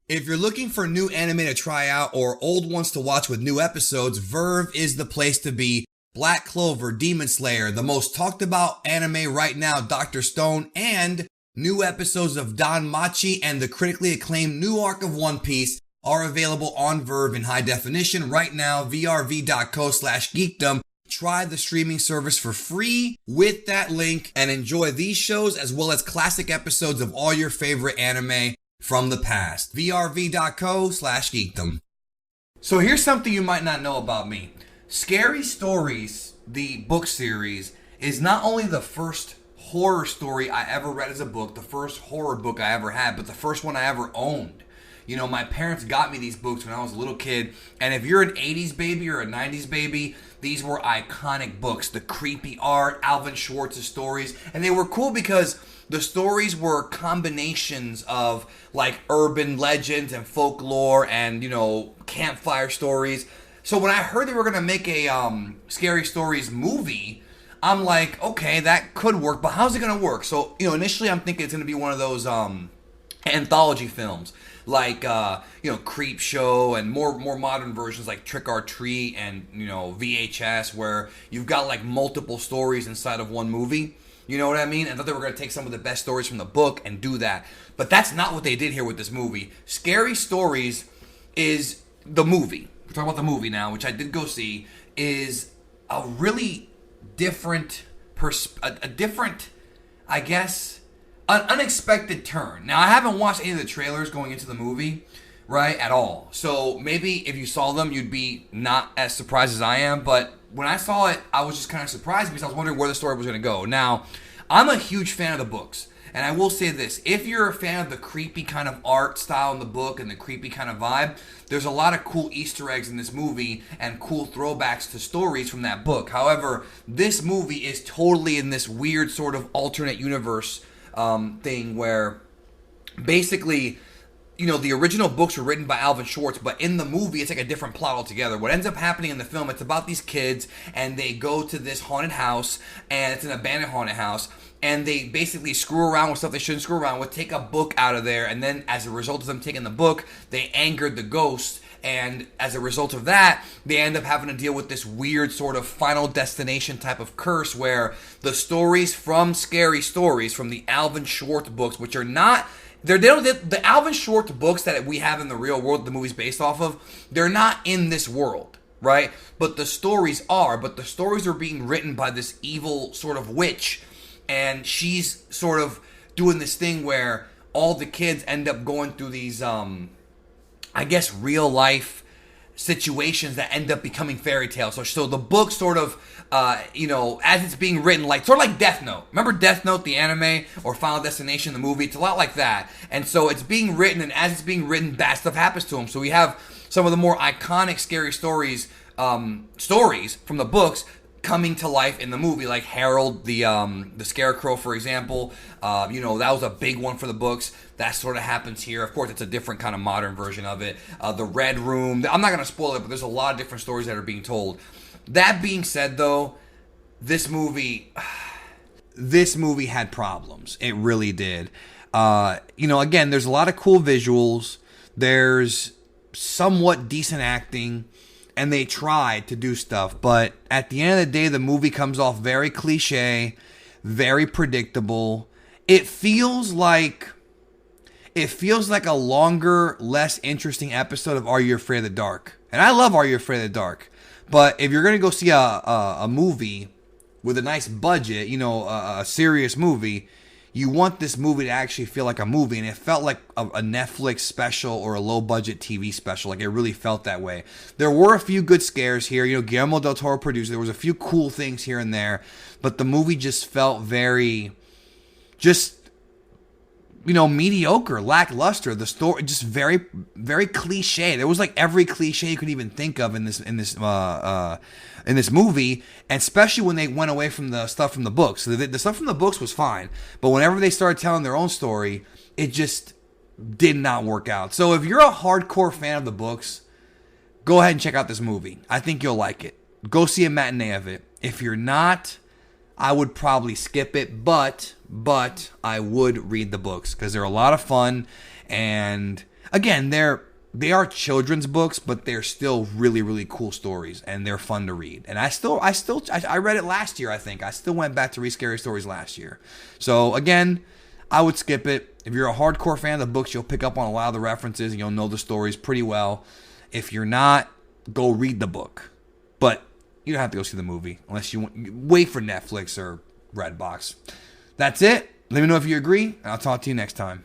If you're looking for new anime to try out or old ones to watch with new episodes, Verve is the place to be. Black Clover, Demon Slayer, the most talked about anime right now, Dr. Stone, and new episodes of Don Machi and the critically acclaimed new arc of One Piece are available on Verve in high definition right now, vrv.co/geekdom. Try the streaming service for free with that link and enjoy these shows as well as classic episodes of all your favorite anime from the past. vrv.co/geekdom. So here's something you might not know about me. Scary Stories, the book series, is not only the first horror story I ever read as a book, the first horror book I ever had, but the first one I ever owned. You know, my parents got me these books when I was a little kid, and if you're an 80s baby or a 90s baby, these were iconic books. The creepy art, Alvin Schwartz's stories, and they were cool because the stories were combinations of like urban legends and folklore and, you know, campfire stories. So when I heard they were going to make a Scary Stories movie, I'm like, okay, that could work, but how's it going to work? So, you know, initially I'm thinking it's going to be one of those anthology films like you know, Creep Show and more modern versions like Trick or Treat and, you know, VHS, where you've got like multiple stories inside of one movie. You know what I mean? I thought they were going to take some of the best stories from the book and do that. But that's not what they did here with this movie. Scary Stories is the movie. We're talking about the movie now, which I did go see, is a really different, a different, I guess, an unexpected turn. Now, I haven't watched any of the trailers going into the movie, right, at all. So maybe if you saw them, you'd be not as surprised as I am. But when I saw it, I was just kind of surprised because I was wondering where the story was going to go. Now, I'm a huge fan of the books. And I will say this, if you're a fan of the creepy kind of art style in the book and the creepy kind of vibe, there's a lot of cool Easter eggs in this movie and cool throwbacks to stories from that book. However, this movie is totally in this weird sort of alternate universe thing where basically, you know, the original books were written by Alvin Schwartz, but in the movie, it's like a different plot altogether. What ends up happening in the film, it's about these kids, and they go to this haunted house, and it's an abandoned haunted house, and they basically screw around with stuff they shouldn't screw around with, take a book out of there, and then as a result of them taking the book, they angered the ghost, and as a result of that, they end up having to deal with this weird sort of Final Destination type of curse where the stories from Scary Stories, from the Alvin Schwartz books, which are not... the Alvin Schwartz books that we have in the real world, the movie's based off of, they're not in this world, right? But the stories are. But the stories are being written by this evil sort of witch, and she's sort of doing this thing where all the kids end up going through these, I guess, real life situations that end up becoming fairy tales. So the book sort of, you know, as it's being written, like sort of like Death Note. Remember Death Note, the anime, or Final Destination, the movie? It's a lot like that. And so it's being written, and as it's being written, bad stuff happens to him. So we have some of the more iconic Scary Stories stories from the books coming to life in the movie, like Harold the Scarecrow, for example. You know, that was a big one for the books. That sort of happens here. Of course, it's a different kind of modern version of it. The Red Room. I'm not going to spoil it, but there's a lot of different stories that are being told. That being said, though, this movie had problems. It really did. You know, again, there's a lot of cool visuals. There's somewhat decent acting. And they tried to do stuff, but at the end of the day, the movie comes off very cliche, very predictable. It feels like a longer, less interesting episode of Are You Afraid of the Dark? And I love Are You Afraid of the Dark, but if you're gonna go see a movie with a nice budget, you know, a serious movie, you want this movie to actually feel like a movie, and it felt like a Netflix special or a low-budget TV special. Like, it really felt that way. There were a few good scares here. You know, Guillermo del Toro produced. There was a few cool things here and there, but the movie just felt very, just, you know, mediocre, lackluster. The story just very, very cliche. There was like every cliche you could even think of in this movie, and especially when they went away from the stuff from the books. The stuff from the books was fine, but whenever they started telling their own story, it just did not work out. So if you're a hardcore fan of the books, go ahead and check out this movie. I think you'll like it. Go see a matinee of it. If you're not, I would probably skip it, but I would read the books because they're a lot of fun, and again, they are children's books, but they're still really, really cool stories, and they're fun to read. And I read it last year, I think. I still went back to read Scary Stories last year. So again, I would skip it. If you're a hardcore fan of the books, you'll pick up on a lot of the references and you'll know the stories pretty well. If you're not, go read the book. But you don't have to go see the movie unless you wait for Netflix or Redbox. That's it. Let me know if you agree, and I'll talk to you next time.